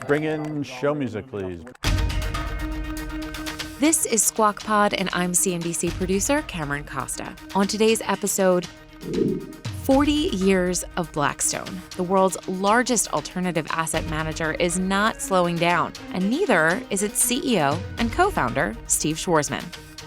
Bring in show music, please. This is Squawk Pod, and I'm CNBC producer Cameron Costa. On today's episode, 40 years of Blackstone. The world's largest alternative asset manager is not slowing down, and neither is its CEO and co-founder, Steve Schwarzman.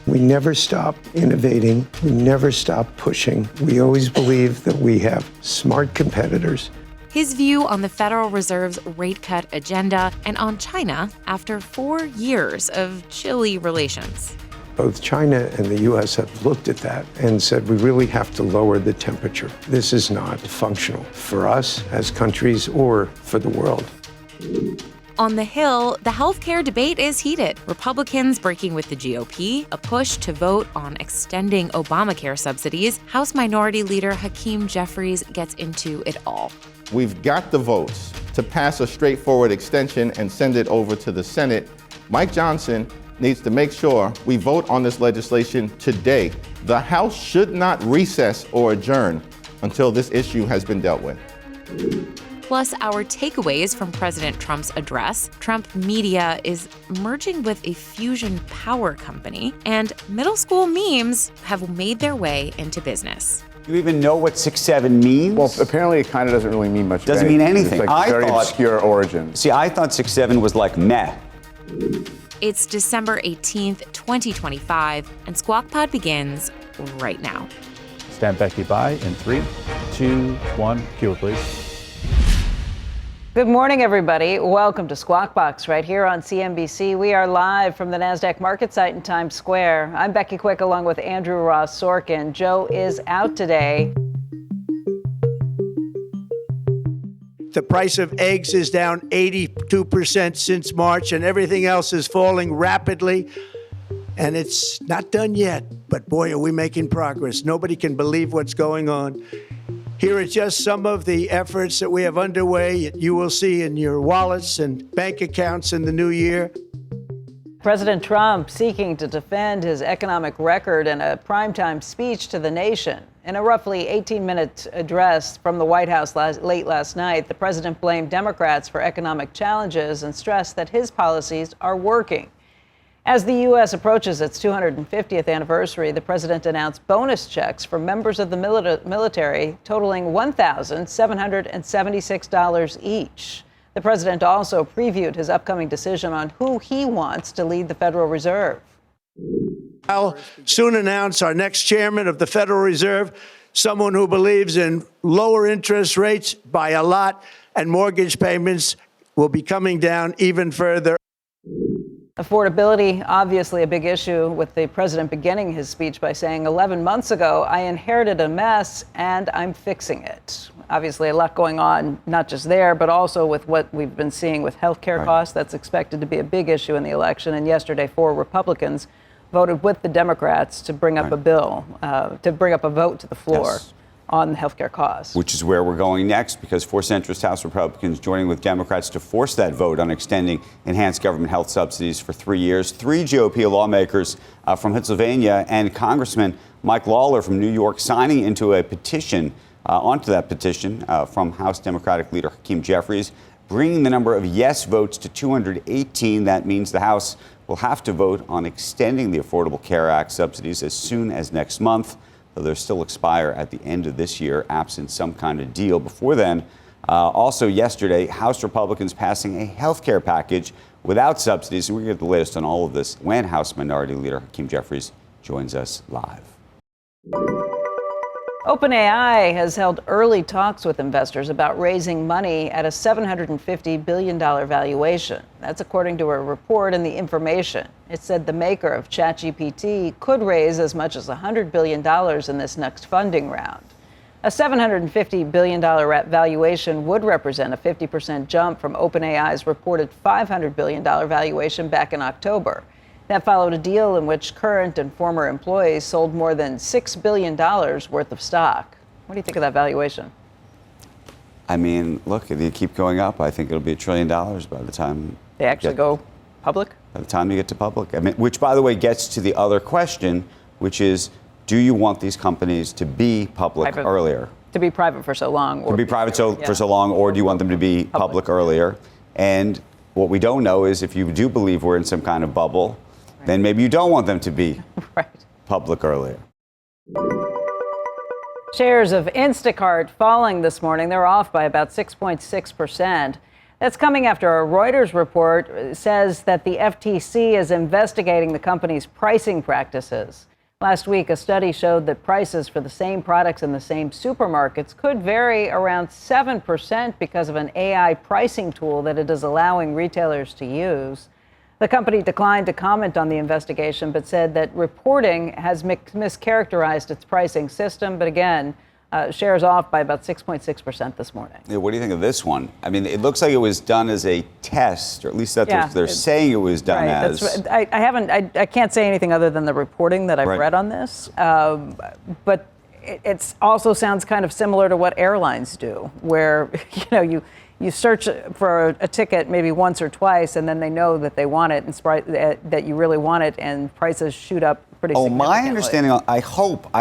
We never stop innovating. We never stop pushing. We always believe that we have smart competitors. His view on the Federal Reserve's rate cut agenda and on China after 4 years of chilly relations. Both China and the U.S. have looked at that and said we really have to lower the temperature. This is not functional for us as countries or for the world. On the Hill, the healthcare debate is heated. Republicans breaking with the GOP, a push to vote on extending Obamacare subsidies. House Minority Leader Hakeem Jeffries gets into it all. We've got the votes to pass a straightforward extension and send it over to the Senate. Mike Johnson needs to make sure we vote on this legislation today. The House should not recess or adjourn until this issue has been dealt with. Plus, our takeaways from President Trump's address. Trump media is merging with a fusion power company, and middle school memes have made their way into business. Do you even know what 6-7 means? Well, apparently it kind of doesn't really mean much. Doesn't mean anything. It's like very obscure origins. See, I thought 6-7 was like meh. It's December 18th, 2025, and Squawk Pod begins right now. Stand Becky by in 3, 2, 1. Cue it, please. Good morning, everybody. Welcome to Squawk Box right here on CNBC. We are live from the NASDAQ market site in Times Square. I'm Becky Quick along with Andrew Ross Sorkin. Joe is out today. The price of eggs is down 82% since March, and everything else is falling rapidly. And it's not done yet, but boy, are we making progress. Nobody can believe what's going on. Here are just some of the efforts that we have underway. You will see in your wallets and bank accounts in the new year. President Trump seeking to defend his economic record in a primetime speech to the nation. In a roughly 18-minute address from the White House late last night, the president blamed Democrats for economic challenges and stressed that his policies are working. As the U.S. approaches its 250th anniversary, the president announced bonus checks for members of the military totaling $1,776 each. The president also previewed his upcoming decision on who he wants to lead the Federal Reserve. I'll soon announce our next chairman of the Federal Reserve, someone who believes in lower interest rates by a lot, and mortgage payments will be coming down even further. Affordability, obviously a big issue, with the president beginning his speech by saying, 11 months ago, I inherited a mess and I'm fixing it. Obviously a lot going on, not just there, but also with what we've been seeing with healthcare costs. That's expected to be a big issue in the election. And yesterday, 4 Republicans voted with the Democrats to bring up a bill, to bring up a vote to the floor. Yes. On healthcare costs. Which is where we're going next, because 4 centrist House Republicans joining with Democrats to force that vote on extending enhanced government health subsidies for 3 years. 3 GOP lawmakers from Pennsylvania and Congressman Mike Lawler from New York signing into a petition, onto that petition from House Democratic Leader Hakeem Jeffries, bringing the number of yes votes to 218. That means the House will have to vote on extending the Affordable Care Act subsidies as soon as next month, though they'll still expire at the end of this year, absent some kind of deal before then. Also yesterday, House Republicans passing a health care package without subsidies. And we're going to get the latest on all of this when House Minority Leader Hakeem Jeffries joins us live. OpenAI has held early talks with investors about raising money at a $750 billion valuation. That's according to a report in The Information. It said the maker of ChatGPT could raise as much as $100 billion in this next funding round. A $750 billion valuation would represent a 50% jump from OpenAI's reported $500 billion valuation back in October. That followed a deal in which current and former employees sold more than $6 billion worth of stock. What do you think of that valuation? I mean, look, if you keep going up, I think it'll be $1 trillion by the time they actually go public? By the time you get to public. I mean, which, by the way, gets to the other question, which is, do you want these companies to be public earlier? To be private for so long. To be private for so long, or do you want them to be public earlier? And what we don't know is if you do believe we're in some kind of bubble, then maybe you don't want them to be public earlier. Shares of Instacart falling this morning. They're off by about 6.6%. That's coming after a Reuters report says that the FTC is investigating the company's pricing practices. Last week, a study showed that prices for the same products in the same supermarkets could vary around 7% because of an AI pricing tool that it is allowing retailers to use. The company declined to comment on the investigation, but said that reporting has mischaracterized its pricing system. But again, shares off by about 6.6% this morning. Yeah, what do you think of this one? I mean, it looks like it was done as a test, or at least that's what they're saying it was done as. That's right. I can't say anything other than the reporting that I've read on this. But it also sounds kind of similar to what airlines do, where you search for a ticket maybe once or twice, and then they know that they want it, and that you really want it, and prices shoot up pretty significantly. My understanding, I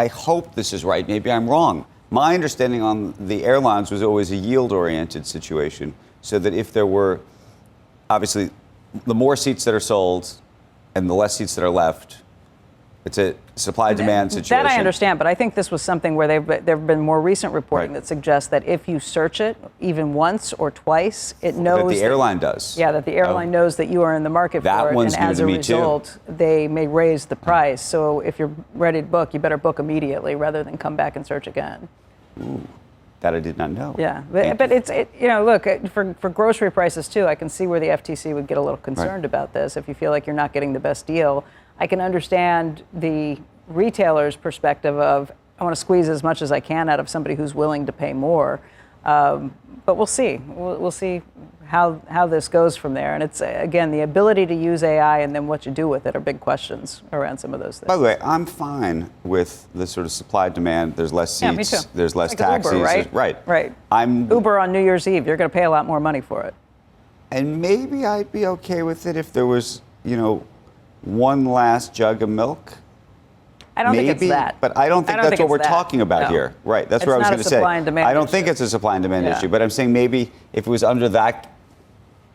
hope this is right. Maybe I'm wrong. My understanding on the airlines was always a yield-oriented situation, so that if there were, obviously, the more seats that are sold and the less seats that are left, it's a supply-demand situation. That I understand, but I think this was something where there have been more recent reporting that suggests that if you search it even once or twice, it knows that the airline does. Yeah, that the airline knows that you are in the market for it, and as a result, they may raise the price. So if you're ready to book, you better book immediately rather than come back and search again. Ooh, that I did not know. Yeah, but look, for grocery prices too, I can see where the FTC would get a little concerned about this. If you feel like you're not getting the best deal, I can understand the retailer's perspective of, I want to squeeze as much as I can out of somebody who's willing to pay more. But we'll see. We'll see how this goes from there. And it's, again, the ability to use AI and then what you do with it are big questions around some of those things. By the way, I'm fine with the sort of supply demand. There's less seats. Yeah, me too. There's less like taxis. Uber, right? Uber on New Year's Eve, you're going to pay a lot more money for it. And maybe I'd be okay with it if there was, one last jug of milk. I don't think it's that. But I don't think that's what we're talking about here. Right. That's what I was going to say. I don't think it's a supply and demand issue, but I'm saying maybe if it was under that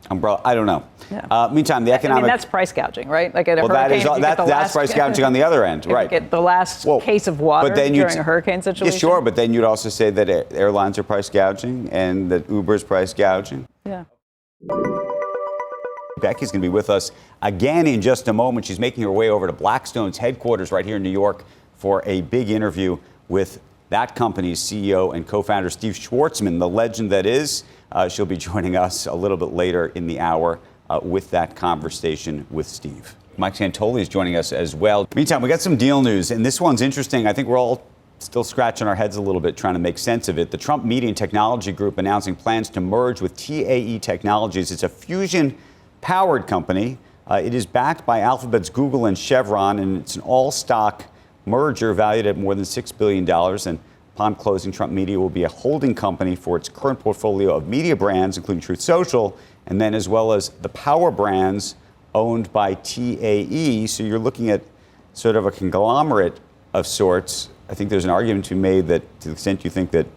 umbrella, I don't know. Yeah. Meantime, the economic... that's price gouging, right? Like at a hurricane, that's price gouging on the other end, right. You get the last case of water during a hurricane situation. Yeah, sure, but then you'd also say that airlines are price gouging and that Uber's price gouging. Yeah. Becky's going to be with us again in just a moment. She's making her way over to Blackstone's headquarters right here in New York for a big interview with that company's CEO and co-founder, Steve Schwarzman, the legend that is. She'll be joining us a little bit later in the hour with that conversation with Steve. Mike Santoli is joining us as well. Meantime, we got some deal news, and this one's interesting. I think we're all still scratching our heads a little bit trying to make sense of it. The Trump Media and Technology Group announcing plans to merge with TAE Technologies. It's a fusion-powered company. It is backed by Alphabet's Google and Chevron, and it's an all-stock merger valued at more than $6 billion. And upon closing, Trump Media will be a holding company for its current portfolio of media brands, including Truth Social, and then as well as the power brands owned by TAE. So you're looking at sort of a conglomerate of sorts. I think there's an argument to be made that to the extent you think that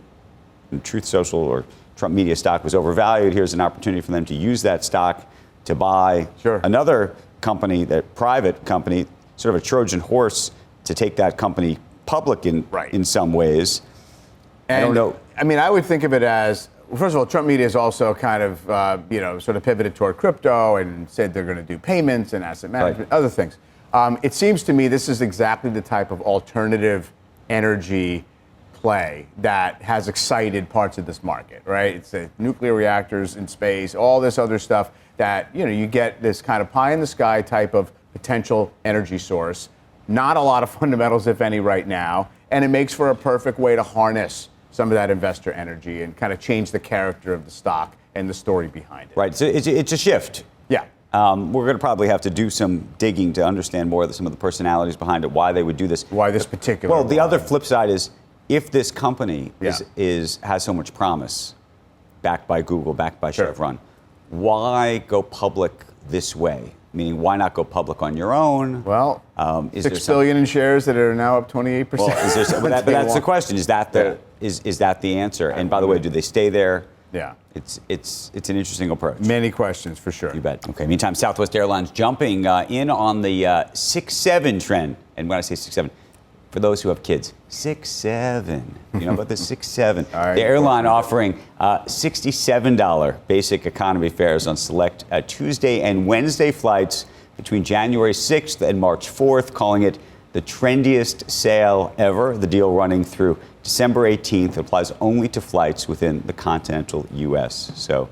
Truth Social or Trump Media stock was overvalued, here's an opportunity for them to use that stock to buy another company, that private company, sort of a Trojan horse to take that company public in some ways. And, I don't know. I mean, I would think of it as, first of all, Trump Media is also kind of, sort of pivoted toward crypto and said they're going to do payments and asset management, other things. It seems to me this is exactly the type of alternative energy play that has excited parts of this market, right? It's the nuclear reactors in space, all this other stuff that, you get this kind of pie in the sky type of potential energy source. Not a lot of fundamentals, if any, right now. And it makes for a perfect way to harness some of that investor energy and kind of change the character of the stock and the story behind it. Right. So it's a shift. Yeah. We're going to probably have to do some digging to understand more of some of the personalities behind it, why they would do this. Why this particular Well, the other flip side is if this company has so much promise, backed by Google, backed by Chevron, why go public this way? Meaning, why not go public on your own? Well, $6 billion in shares that are now up 28%. Well, but that's the question. Is that the answer? And by the way, do they stay there Yeah. It's an interesting approach. Many questions for sure. You bet. Okay. Meantime, Southwest Airlines jumping in on the 6-7 trend. And when I say 6-7, for those who have kids, 6-7. You know about the 6-7? Right, the airline offering $67 basic economy fares on select Tuesday and Wednesday flights between January 6th and March 4th, calling it the trendiest sale ever. The deal running through December 18th applies only to flights within the continental U.S. So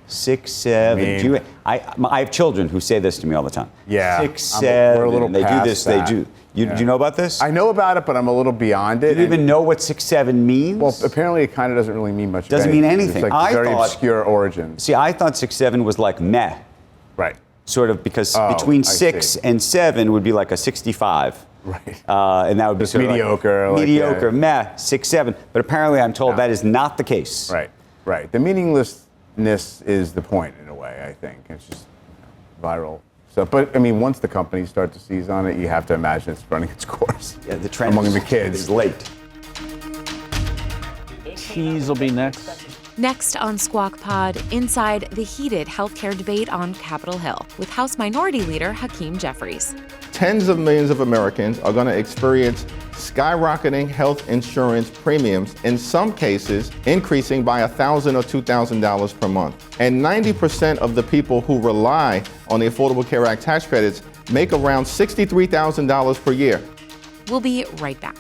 6-7. I have children who say this to me all the time. Yeah. 6-7. We're a little they do past this. that. They do. Do you know about this? I know about it, but I'm a little beyond it. Do you even know what 6-7 means? Well, apparently it kind of doesn't really mean much. Doesn't mean anything. It's like very obscure origins. See, I thought 6-7 was like meh. Right. Sort of because between 6 and 7 would be like a 65. Right. And that would be sort mediocre. of like mediocre, meh, 6-7. But apparently I'm told that is not the case. Right. Right. The meaninglessness is the point in a way, I think. It's just viral. So, but I mean, once the companies start to seize on it, you have to imagine it's running its course. Yeah, the trend among the kids is late. Cheese will be next. Next on Squawk Pod, inside the heated healthcare debate on Capitol Hill with House Minority Leader Hakeem Jeffries. Tens of millions of Americans are going to experience skyrocketing health insurance premiums, in some cases increasing by $1,000 or $2,000 per month. And 90% of the people who rely on the Affordable Care Act tax credits make around $63,000 per year. We'll be right back.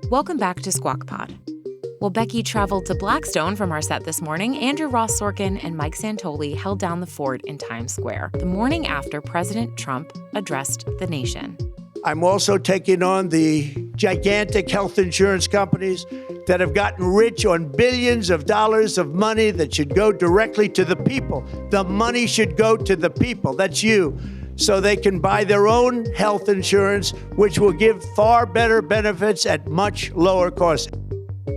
Welcome back to Squawk Pod. While Becky traveled to Blackstone from our set this morning, Andrew Ross Sorkin and Mike Santoli held down the fort in Times Square the morning after President Trump addressed the nation. I'm also taking on the gigantic health insurance companies that have gotten rich on billions of dollars of money that should go directly to the people. The money should go to the people. That's you. So they can buy their own health insurance, which will give far better benefits at much lower cost.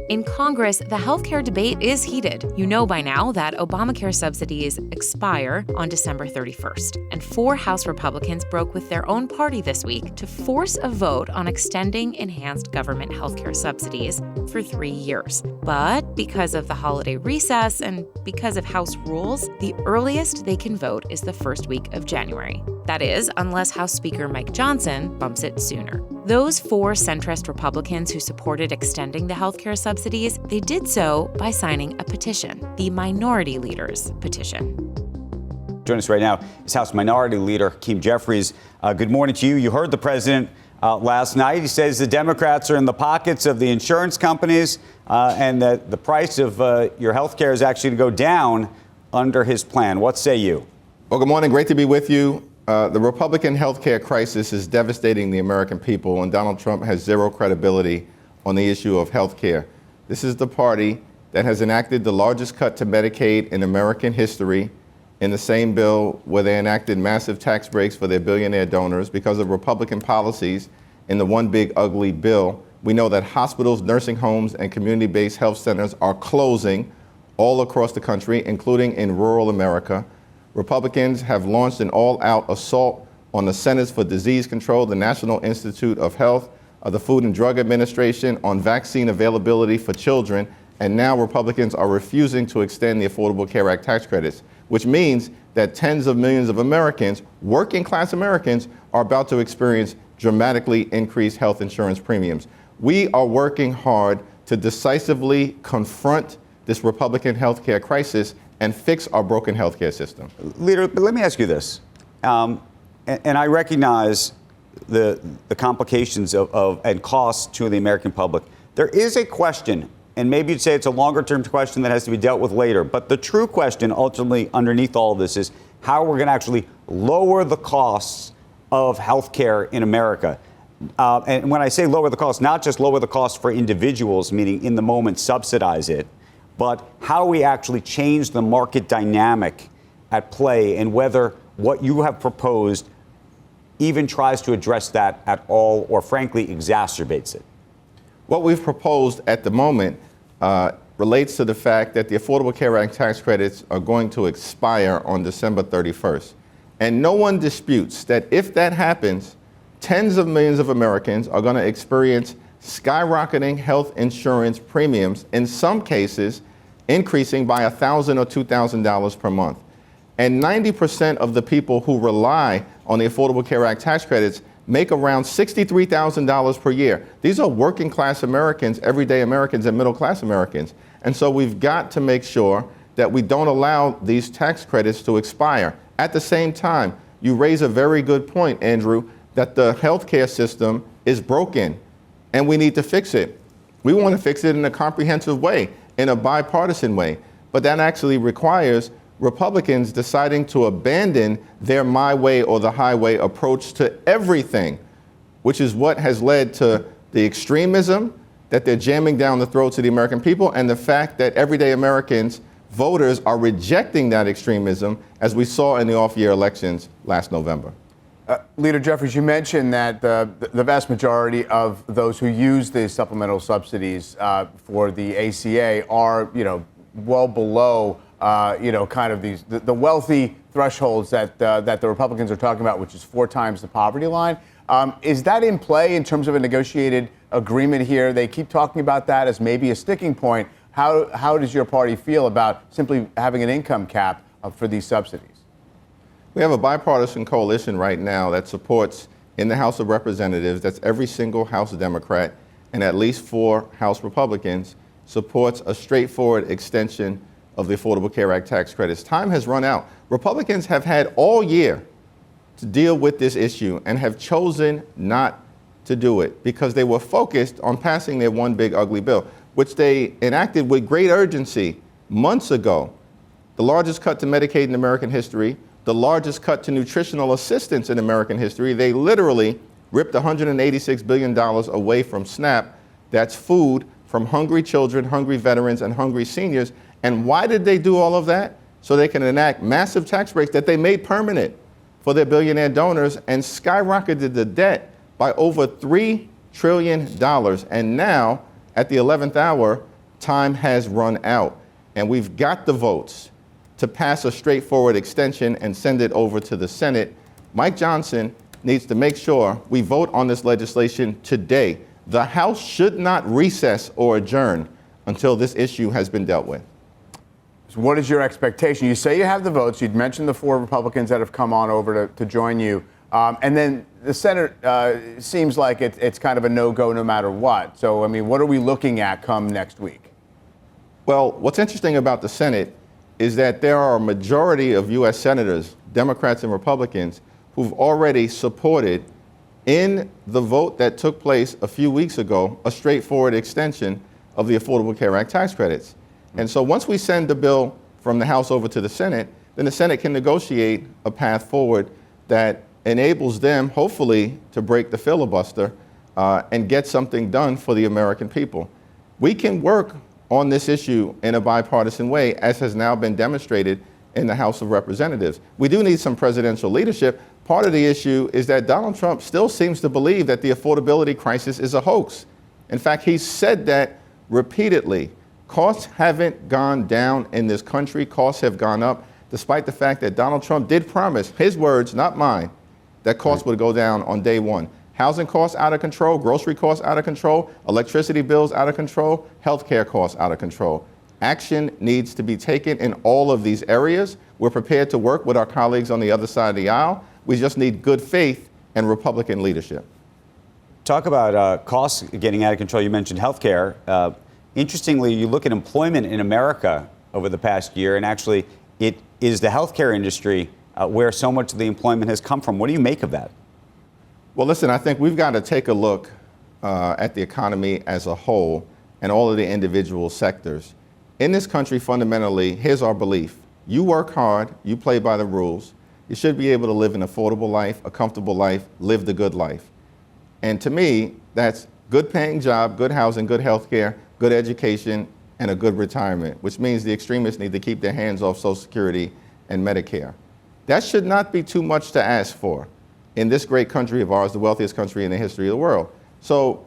In Congress, the healthcare debate is heated. You know by now that Obamacare subsidies expire on December 31st. And 4 House Republicans broke with their own party this week to force a vote on extending enhanced government healthcare subsidies for 3 years. But because of the holiday recess and because of House rules, the earliest they can vote is the first week of January. That is, unless House Speaker Mike Johnson bumps it sooner. Those 4 centrist Republicans who supported extending the healthcare subsidies, they did so by signing a petition, the Minority Leaders Petition. Joining us right now is House Minority Leader Hakeem Jeffries. Good morning to you. You heard the president last night. He says the Democrats are in the pockets of the insurance companies and that the price of your health care is actually to go down under his plan. What say you? Well, good morning. Great to be with you. The Republican health care crisis is devastating the American people, and Donald Trump has zero credibility on the issue of health care. This is the party that has enacted the largest cut to Medicaid in American history in the same bill where they enacted massive tax breaks for their billionaire donors. Because of Republican policies in the one big ugly bill, we know that hospitals, nursing homes, and community-based health centers are closing all across the country, including in rural America. Republicans have launched an all-out assault on the Centers for Disease Control, the National Institute of Health, the Food and Drug Administration, on vaccine availability for children, and now Republicans are refusing to extend the Affordable Care Act tax credits, which means that tens of millions of Americans, working class Americans, are about to experience dramatically increased health insurance premiums. We are working hard to decisively confront this Republican health care crisis and fix our broken healthcare system. Leader, but let me ask you this. And I recognize the complications of and costs to the American public. There is a question, and maybe you'd say it's a longer term question that has to be dealt with later, but the true question ultimately underneath all of this is how we're going to actually lower the costs of healthcare in America. And when I say lower the costs, not just lower the costs for individuals, meaning in the moment subsidize it, but how we actually change the market dynamic at play and whether what you have proposed even tries to address that at all or frankly exacerbates it. What we've proposed at the moment relates to the fact that the Affordable Care Act tax credits are going to expire on December 31st. And no one disputes that if that happens, tens of millions of Americans are going to experience skyrocketing health insurance premiums, in some cases increasing by $1,000 or $2,000 per month. And 90% of the people who rely on the Affordable Care Act tax credits make around $63,000 per year. These are working class Americans, everyday Americans, and middle class Americans. And so we've got to make sure that we don't allow these tax credits to expire. At the same time, you raise a very good point, Andrew, that the healthcare system is broken and we need to fix it. We want to fix it in a comprehensive way, in a bipartisan way. But that actually requires Republicans deciding to abandon their my way or the highway approach to everything, which is what has led to the extremism that they're jamming down the throats of the American people, and the fact that everyday Americans, voters, are rejecting that extremism, as we saw in the off-year elections last November. Leader Jeffries, you mentioned that the vast majority of those who use the supplemental subsidies for the ACA are, well below, kind of the wealthy thresholds that the Republicans are talking about, which is 4 times the poverty line. Is that in play in terms of a negotiated agreement here? They keep talking about that as maybe a sticking point. How does your party feel about simply having an income cap for these subsidies? We have a bipartisan coalition right now that supports, in the House of Representatives, that's every single House Democrat and at least 4 House Republicans, supports a straightforward extension of the Affordable Care Act tax credits. Time has run out. Republicans have had all year to deal with this issue and have chosen not to do it because they were focused on passing their one big ugly bill, which they enacted with great urgency months ago. The largest cut to Medicaid in American history, the largest cut to nutritional assistance in American history. They literally ripped $186 billion away from SNAP. That's food from hungry children, hungry veterans, and hungry seniors. And why did they do all of that? So they can enact massive tax breaks that they made permanent for their billionaire donors and skyrocketed the debt by over $3 trillion. And now, at the 11th hour, time has run out. And we've got the votes to pass a straightforward extension and send it over to the Senate. Mike Johnson needs to make sure we vote on this legislation today. The House should not recess or adjourn until this issue has been dealt with. So what is your expectation? You say you have the votes. You'd mentioned the 4 Republicans that have come on over to join you. And then the Senate seems like it's kind of a no-go no matter what. So, I mean, what are we looking at come next week? Well, what's interesting about the Senate is that there are a majority of U.S. senators, Democrats and Republicans, who've already supported, in the vote that took place a few weeks ago, a straightforward extension of the Affordable Care Act tax credits. And so once we send the bill from the House over to the Senate, then the Senate can negotiate a path forward that enables them, hopefully, to break the filibuster and get something done for the American people. We can work on this issue in a bipartisan way, as has now been demonstrated in the House of Representatives. We do need some presidential leadership. Part of the issue is that Donald Trump still seems to believe that the affordability crisis is a hoax. In fact, he's said that repeatedly. Costs haven't gone down in this country. Costs have gone up, despite the fact that Donald Trump did promise, his words, not mine, that costs would go down on day one. Housing costs out of control, grocery costs out of control, electricity bills out of control, healthcare costs out of control. Action needs to be taken in all of these areas. We're prepared to work with our colleagues on the other side of the aisle. We just need good faith and Republican leadership. Talk about costs getting out of control. You mentioned healthcare. Interestingly, you look at employment in America over the past year, and actually it is the healthcare industry where so much of the employment has come from. What do you make of that? Well, listen, I think we've got to take a look at the economy as a whole and all of the individual sectors. In this country, fundamentally, here's our belief. You work hard, you play by the rules, you should be able to live an affordable life, a comfortable life, live the good life. And to me, that's good paying job, good housing, good health care, good education, and a good retirement, which means the extremists need to keep their hands off Social Security and Medicare. That should not be too much to ask for in this great country of ours, the wealthiest country in the history of the world. So,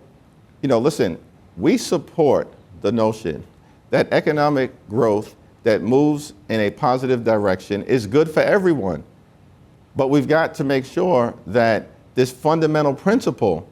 listen, we support the notion that economic growth that moves in a positive direction is good for everyone. But we've got to make sure that this fundamental principle,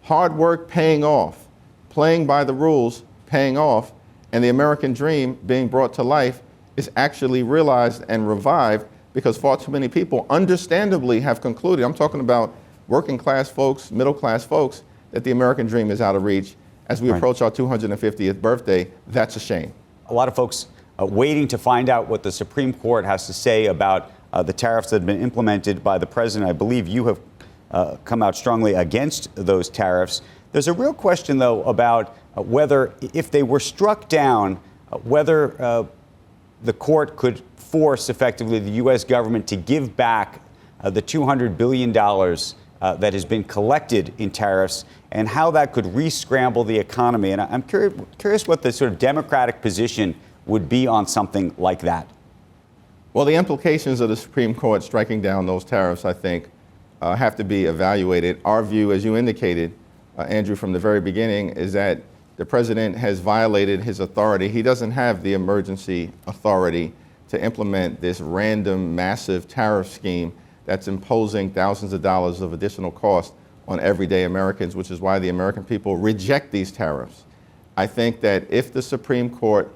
hard work paying off, playing by the rules paying off, and the American dream being brought to life is actually realized and revived, because far too many people understandably have concluded, I'm talking about working class folks, middle class folks, that the American dream is out of reach. As we approach our 250th birthday, that's a shame. A lot of folks waiting to find out what the Supreme Court has to say about the tariffs that have been implemented by the president. I believe you have come out strongly against those tariffs. There's a real question, though, about whether, if they were struck down, whether the court could force effectively the U.S. government to give back the $200 billion that has been collected in tariffs, and how that could re-scramble the economy. And I'm curious what the sort of Democratic position would be on something like that. Well, the implications of the Supreme Court striking down those tariffs, I think, have to be evaluated. Our view, as you indicated, Andrew, from the very beginning, is that the president has violated his authority. He doesn't have the emergency authority to implement this random, massive tariff scheme that's imposing thousands of dollars of additional cost on everyday Americans, which is why the American people reject these tariffs. I think that if the Supreme Court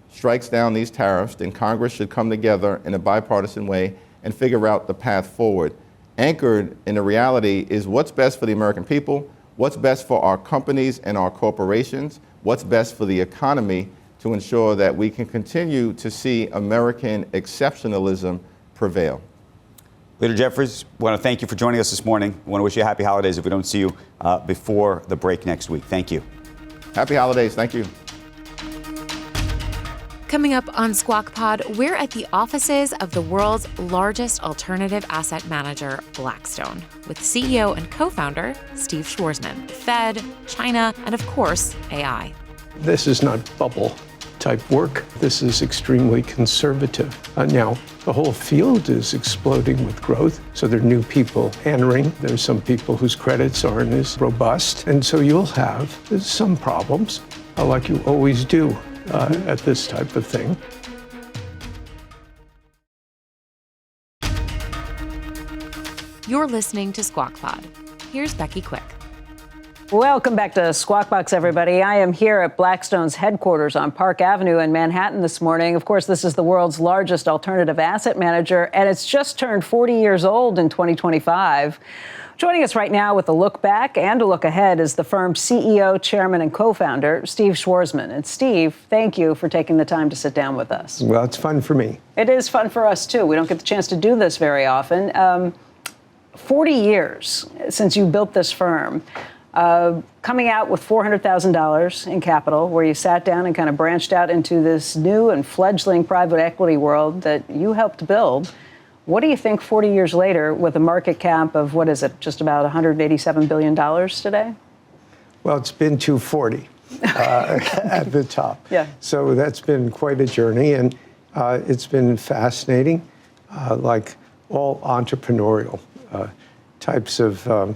strikes down these tariffs, then Congress should come together in a bipartisan way and figure out the path forward. Anchored in the reality is what's best for the American people, what's best for our companies and our corporations, what's best for the economy, to ensure that we can continue to see American exceptionalism prevail. Leader Jeffries, I want to thank you for joining us this morning. I want to wish you happy holidays if we don't see you before the break next week. Thank you. Happy holidays. Thank you. Coming up on Squawk Pod, we're at the offices of the world's largest alternative asset manager, Blackstone, with CEO and co-founder Steve Schwarzman, Fed, China, and of course, AI. This is not bubble type work. This is extremely conservative. Now, the whole field is exploding with growth. So there are new people entering. There's some people whose credits aren't as robust. And so you'll have some problems, like you always do at this type of thing. You're listening to Squawk Pod. Here's Becky Quick. Welcome back to Squawk Box, everybody. I am here at Blackstone's headquarters on Park Avenue in Manhattan this morning. Of course, this is the world's largest alternative asset manager, and it's just turned 40 years old in 2025. Joining us right now with a look back and a look ahead is the firm's CEO, chairman, and co-founder, Steve Schwarzman. And Steve, thank you for taking the time to sit down with us. Well, it's fun for me. It is fun for us, too. We don't get the chance to do this very often. 40 years since you built this firm. Coming out with $400,000 in capital, where you sat down and kind of branched out into this new and fledgling private equity world that you helped build. What do you think 40 years later, with a market cap of, what is it, just about $187 billion today? Well, it's been 240 at the top. Yeah. So that's been quite a journey, and it's been fascinating, like all entrepreneurial types of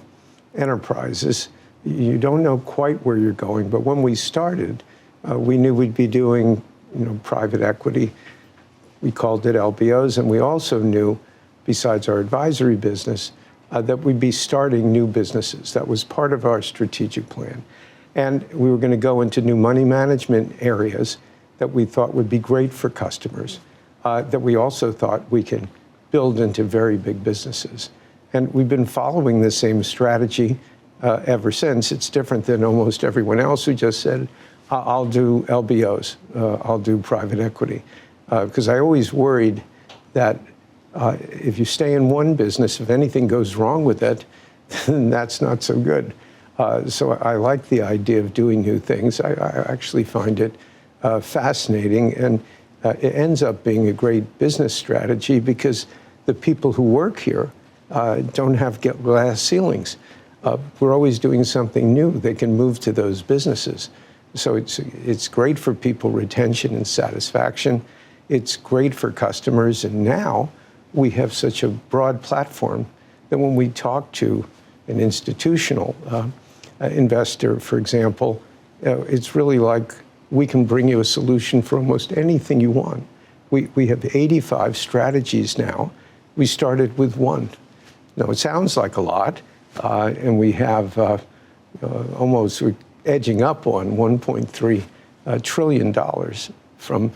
enterprises. You don't know quite where you're going, but when we started, we knew we'd be doing, private equity. We called it LBOs, and we also knew, besides our advisory business, that we'd be starting new businesses. That was part of our strategic plan. And we were going to go into new money management areas that we thought would be great for customers, that we also thought we could build into very big businesses. And we've been following the same strategy ever since. It's different than almost everyone else who just said, I'll do LBOs, I'll do private equity. Because I always worried that if you stay in one business, if anything goes wrong with it, then that's not so good. So I like the idea of doing new things. I actually find it fascinating, and it ends up being a great business strategy because the people who work here don't have glass ceilings. We're always doing something new. They can move to those businesses. So it's great for people, retention and satisfaction. It's great for customers. And now we have such a broad platform that when we talk to an institutional investor, for example, it's really like we can bring you a solution for almost anything you want. We have 85 strategies now. We started with one. Now, it sounds like a lot, and we have almost edging up on $1.3 trillion from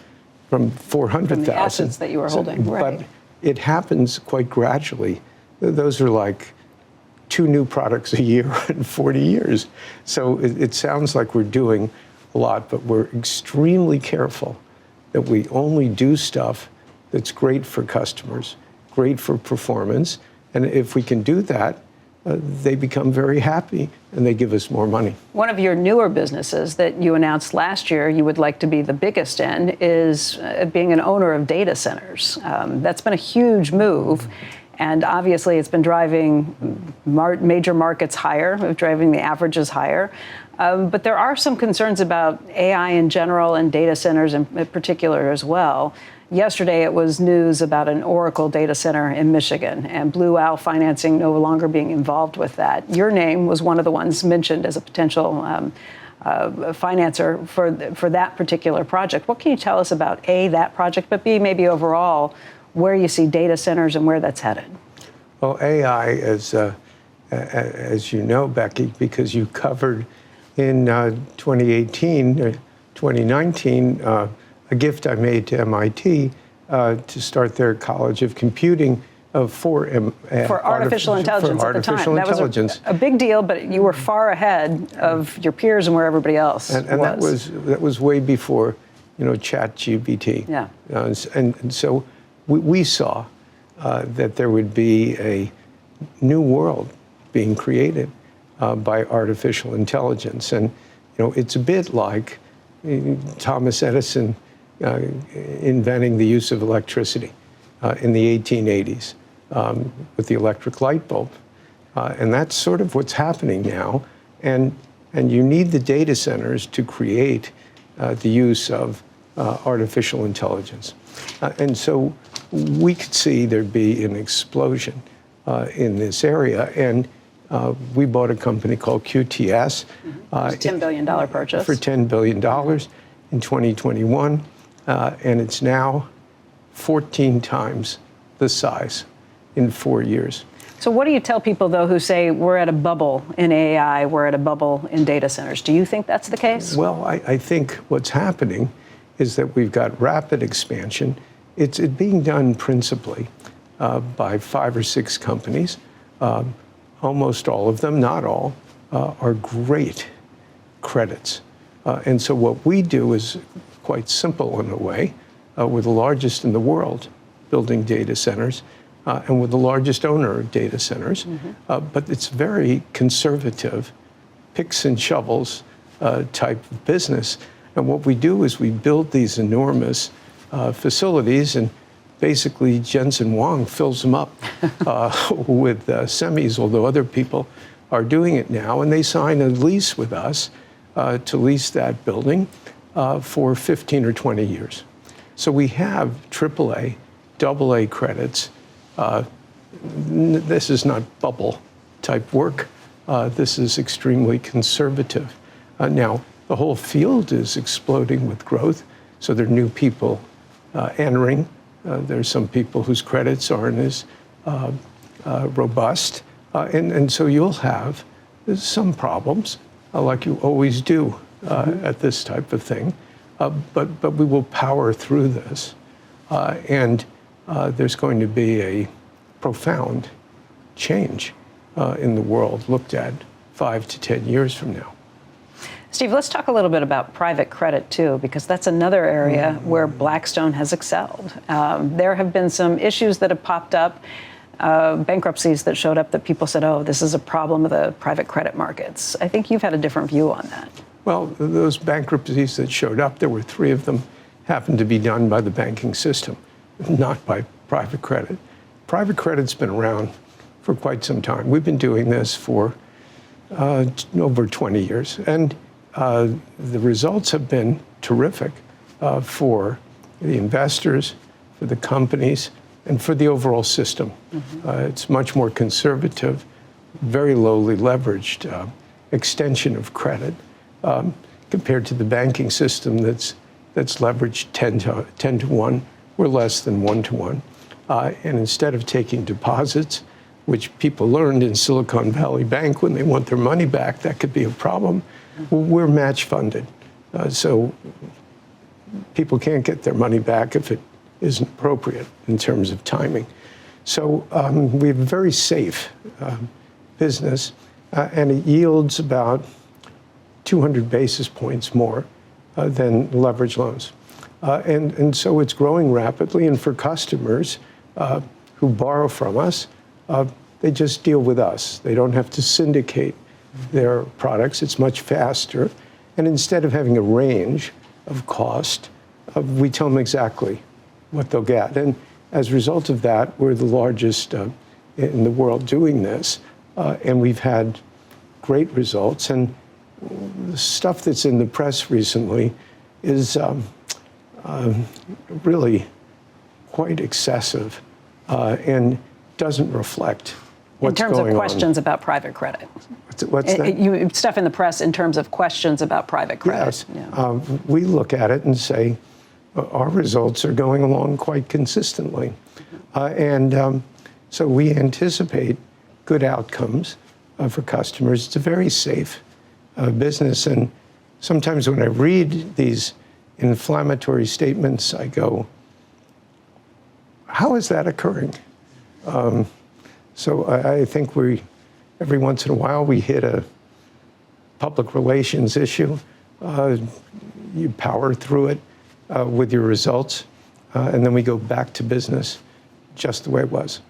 400,000. From the assets that you were holding, right. But it happens quite gradually. Those are like 2 new products a year in 40 years. So it sounds like we're doing a lot, but we're extremely careful that we only do stuff that's great for customers, great for performance. And if we can do that, they become very happy and they give us more money. One of your newer businesses that you announced last year you would like to be the biggest in is being an owner of data centers. That's been a huge move. And obviously, it's been driving major markets higher, driving the averages higher. But there are some concerns about AI in general and data centers in particular as well. Yesterday, it was news about an Oracle data center in Michigan and Blue Owl Financing no longer being involved with that. Your name was one of the ones mentioned as a potential financer for that particular project. What can you tell us about A, that project, but B, maybe overall, where you see data centers and where that's headed? Well, AI, as you know, Becky, because you covered in 2018, 2019, a gift I made to MIT to start their College of Computing for artificial intelligence at the time. That was a big deal, but you were far ahead of your peers and where everybody else was. And that was way before, ChatGPT. Yeah. And so we saw that there would be a new world being created by artificial intelligence. And, it's a bit like Thomas Edison inventing the use of electricity in the 1880s with the electric light bulb. And that's sort of what's happening now. And you need the data centers to create the use of artificial intelligence. And so we could see there'd be an explosion in this area. And we bought a company called QTS. It's a $10 billion purchase. For $10 billion in 2021. And it's now 14 times the size in 4 years. So what do you tell people, though, who say we're at a bubble in AI, we're at a bubble in data centers? Do you think that's the case? Well, I think what's happening is that we've got rapid expansion. It's being done principally by 5 or 6 companies. Almost all of them, not all, are great credits. And so what we do is quite simple in a way. We're the largest in the world building data centers, and we're the largest owner of data centers. But it's very conservative, picks and shovels type of business. And what we do is we build these enormous facilities, and basically Jensen Huang fills them up with semis, although other people are doing it now. And they sign a lease with us to lease that building for 15 or 20 years. So we have AAA, AA credits. This is not bubble type work. This is extremely conservative. Now, the whole field is exploding with growth. So there are new people entering. There's some people whose credits aren't as robust. And so you'll have some problems, like you always do at this type of thing. But we will power through this. And there's going to be a profound change in the world looked at 5 to 10 years from now. Steve, let's talk a little bit about private credit, too, because that's another area where Blackstone has excelled. There have been some issues that have popped up, bankruptcies that showed up that people said, oh, this is a problem of the private credit markets. I think you've had a different view on that. Well, those bankruptcies that showed up, there were 3 of them, happened to be done by the banking system, not by private credit. Private credit's been around for quite some time. We've been doing this for over 20 years. And the results have been terrific for the investors, for the companies, and for the overall system. It's much more conservative, very lowly leveraged extension of credit compared to the banking system that's leveraged 10 to 1. We're less than 1 to 1. And instead of taking deposits, which people learned in Silicon Valley Bank when they want their money back, that could be a problem. Well, we're match funded. So people can't get their money back if it isn't appropriate in terms of timing. So we have a very safe business, and it yields about 200 basis points more than leverage loans. And so it's growing rapidly, and for customers who borrow from us, they just deal with us. They don't have to syndicate their products. It's much faster. And instead of having a range of cost, we tell them exactly what they'll get. And as a result of that, we're the largest in the world doing this. And we've had great results. And the stuff that's in the press recently is really quite excessive and doesn't reflect what's going on. In terms of questions about private credit. What's that? Stuff in the press in terms of questions about private credit. Yes. Yeah. We look at it and say our results are going along quite consistently. So we anticipate good outcomes for customers. It's a very safe business. And sometimes when I read these inflammatory statements, I go, how is that occurring? So I think every once in a while, we hit a public relations issue. You power through it with your results, and then we go back to business just the way it was.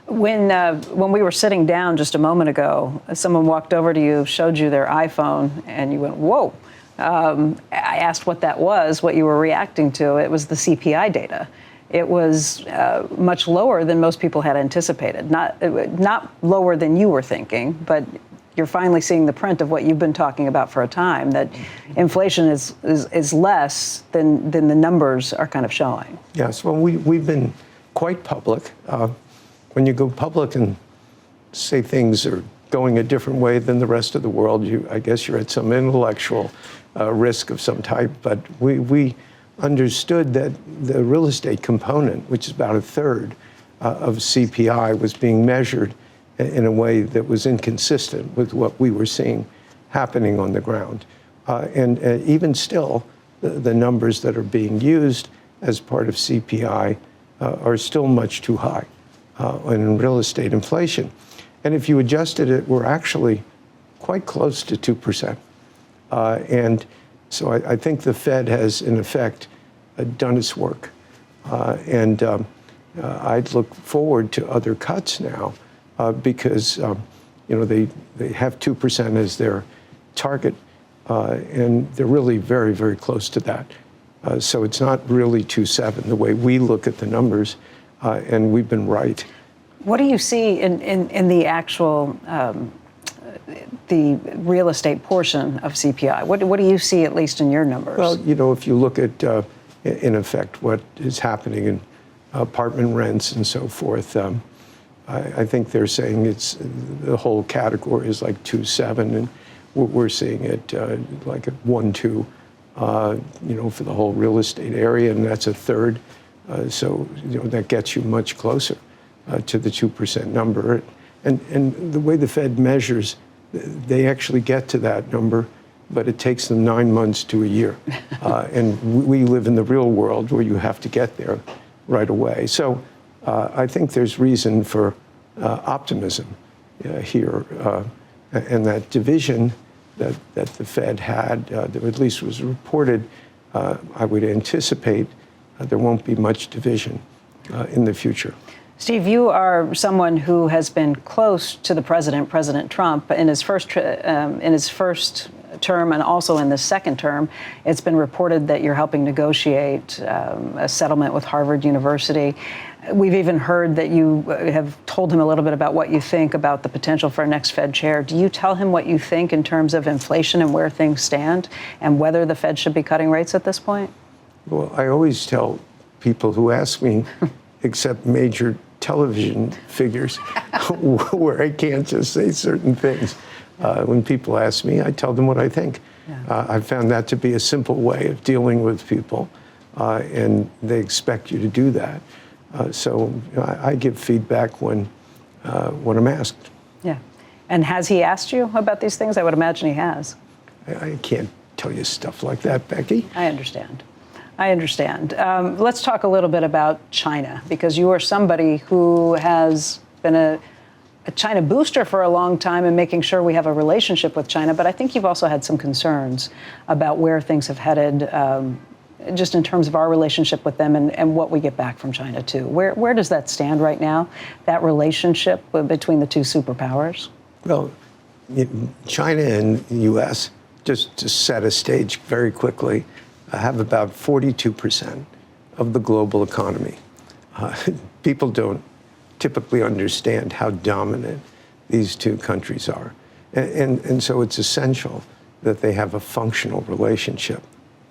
When we were sitting down just a moment ago, someone walked over to you, showed you their iPhone, and you went, whoa. I asked what that was, what you were reacting to. It was the CPI data. It was much lower than most people had anticipated. Not lower than you were thinking, but you're finally seeing the print of what you've been talking about for a time, that inflation is less than the numbers are kind of showing. Yes, well, we've been quite public. When you go public and say things are going a different way than the rest of the world, I guess you're at some intellectual risk of some type. But we understood that the real estate component, which is about a third of CPI, was being measured in a way that was inconsistent with what we were seeing happening on the ground. And even still, the numbers that are being used as part of CPI are still much too high in real estate inflation. And if you adjusted it, we're actually quite close to 2%. And so I think the Fed has, in effect, done its work. And I'd look forward to other cuts now because they have 2% as their target, and they're really very, very close to that. So it's not really 2.7 the way we look at the numbers, and we've been right. What do you see in the actual the real estate portion of CPI? What do you see, at least in your numbers? Well, if you look at, in effect, what is happening in apartment rents and so forth, I think they're saying the whole category is like 2.7, and we're seeing it like at 1.2, for the whole real estate area, and that's a third. So that gets you much closer to the 2% number. And the way the Fed measures, they actually get to that number, but it takes them 9 months to a year. And we live in the real world where you have to get there right away. So I think there's reason for optimism here. And that division that the Fed had, that at least was reported, I would anticipate there won't be much division in the future. Steve, you are someone who has been close to the president, President Trump, in his first term and also in the second term. It's been reported that you're helping negotiate a settlement with Harvard University. We've even heard that you have told him a little bit about what you think about the potential for a next Fed chair. Do you tell him what you think in terms of inflation and where things stand and whether the Fed should be cutting rates at this point? Well, I always tell people who ask me, except major television figures, where I can't just say certain things. When people ask me, I tell them what I think. Yeah. I found that to be a simple way of dealing with people, and they expect you to do that. So I give feedback when when I'm asked. Yeah. And has he asked you about these things? I would imagine he has. I can't tell you stuff like that, Becky. I understand. Let's talk a little bit about China, because you are somebody who has been a China booster for a long time and making sure we have a relationship with China. But I think you've also had some concerns about where things have headed, just in terms of our relationship with them and what we get back from China, too. Where does that stand right now, that relationship between the two superpowers? Well, China and the U.S., just to set a stage very quickly, have about 42% of the global economy. People don't typically understand how dominant these two countries are. And so it's essential that they have a functional relationship,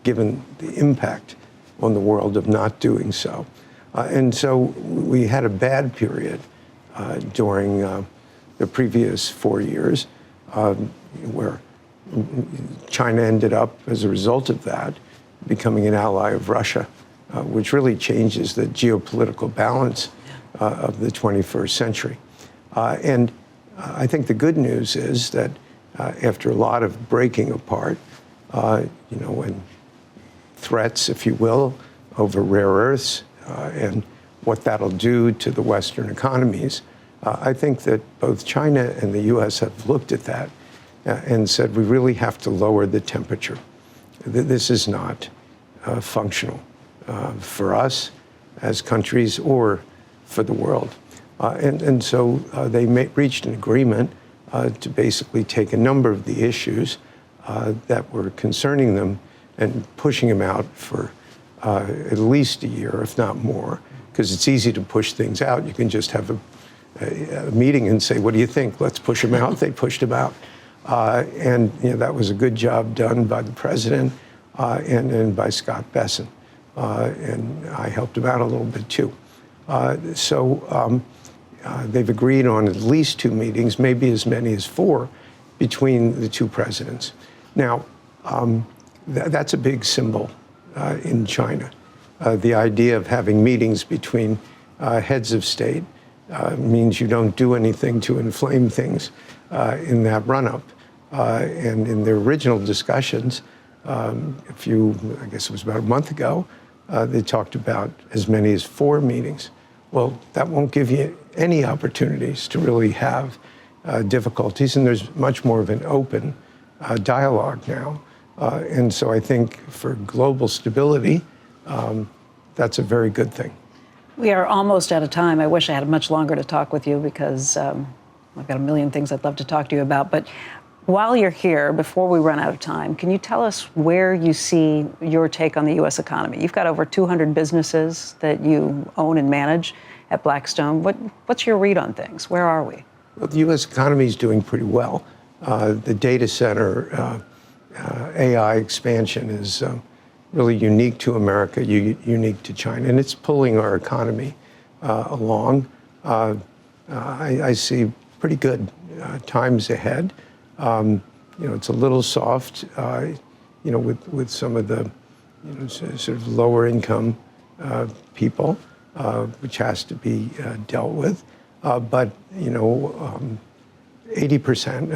given the impact on the world of not doing so. And so we had a bad period during the previous 4 years where China ended up, as a result of that, becoming an ally of Russia, which really changes the geopolitical balance of the 21st century. And I think the good news is that after a lot of breaking apart, and threats, if you will, over rare earths and what that'll do to the Western economies, I think that both China and the U.S. have looked at that and said we really have to lower the temperature. This is not functional for us as countries or for the world. And so they reached an agreement to basically take a number of the issues that were concerning them and pushing them out for at least a year, if not more, because it's easy to push things out. You can just have a meeting and say, what do you think? Let's push them out. They pushed them out. And that was a good job done by the president and by Scott Besson. And I helped him out a little bit too. So they've agreed on at least 2 meetings, maybe as many as 4, between the 2 presidents. Now, that's a big symbol in China. The idea of having meetings between heads of state means you don't do anything to inflame things in that run-up. And in their original discussions, I guess it was about a month ago, they talked about as many as 4 meetings. Well, that won't give you any opportunities to really have difficulties, and there's much more of an open dialogue now. And so I think for global stability, that's a very good thing. We are almost out of time. I wish I had much longer to talk with you because I've got a million things I'd love to talk to you about. But while you're here, before we run out of time, can you tell us where you see your take on the U.S. economy? You've got over 200 businesses that you own and manage at Blackstone. What's your read on things? Where are we? Well, the U.S. economy is doing pretty well. The data center AI expansion is really unique to America, unique to China, and it's pulling our economy along. I see pretty good times ahead. It's a little soft, with some of the sort of lower income people, which has to be dealt with. But 80%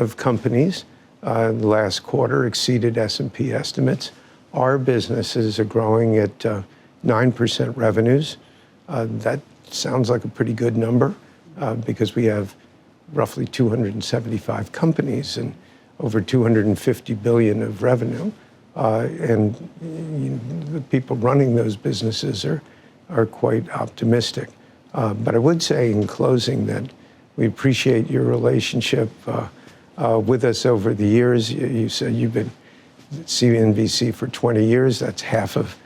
of companies in the last quarter exceeded S&P estimates. Our businesses are growing at 9% revenues. That sounds like a pretty good number because we have roughly 275 companies and over 250 billion of revenue. And the people running those businesses are quite optimistic. But I would say in closing that we appreciate your relationship with us over the years. You said you've been at CNBC for 20 years. That's half of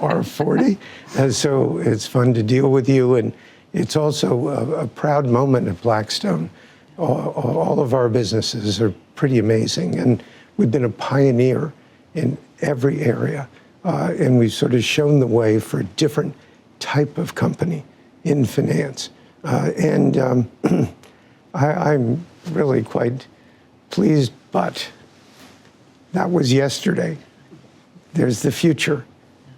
our 40. And so it's fun to deal with you. And it's also a proud moment at Blackstone. All of our businesses are pretty amazing. And we've been a pioneer in every area. And we've sort of shown the way for a different type of company in finance. I'm really quite pleased, but that was yesterday. There's the future.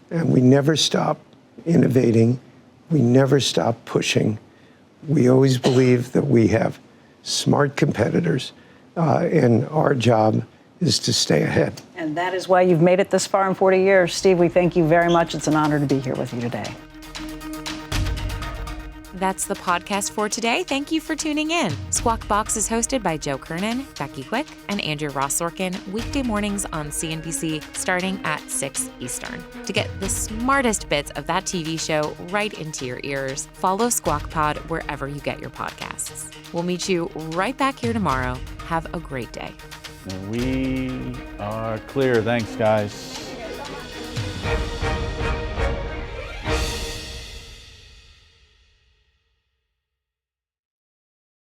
And we never stop innovating. We never stop pushing. We always believe that we have smart competitors, and our job is to stay ahead. And that is why you've made it this far in 40 years. Steve, we thank you very much. It's an honor to be here with you today. That's the podcast for today. Thank you for tuning in. Squawk Box is hosted by Joe Kernan, Becky Quick, and Andrew Ross Sorkin, weekday mornings on CNBC starting at 6 Eastern. To get the smartest bits of that TV show right into your ears, follow Squawk Pod wherever you get your podcasts. We'll meet you right back here tomorrow. Have a great day. We are clear. Thanks, guys.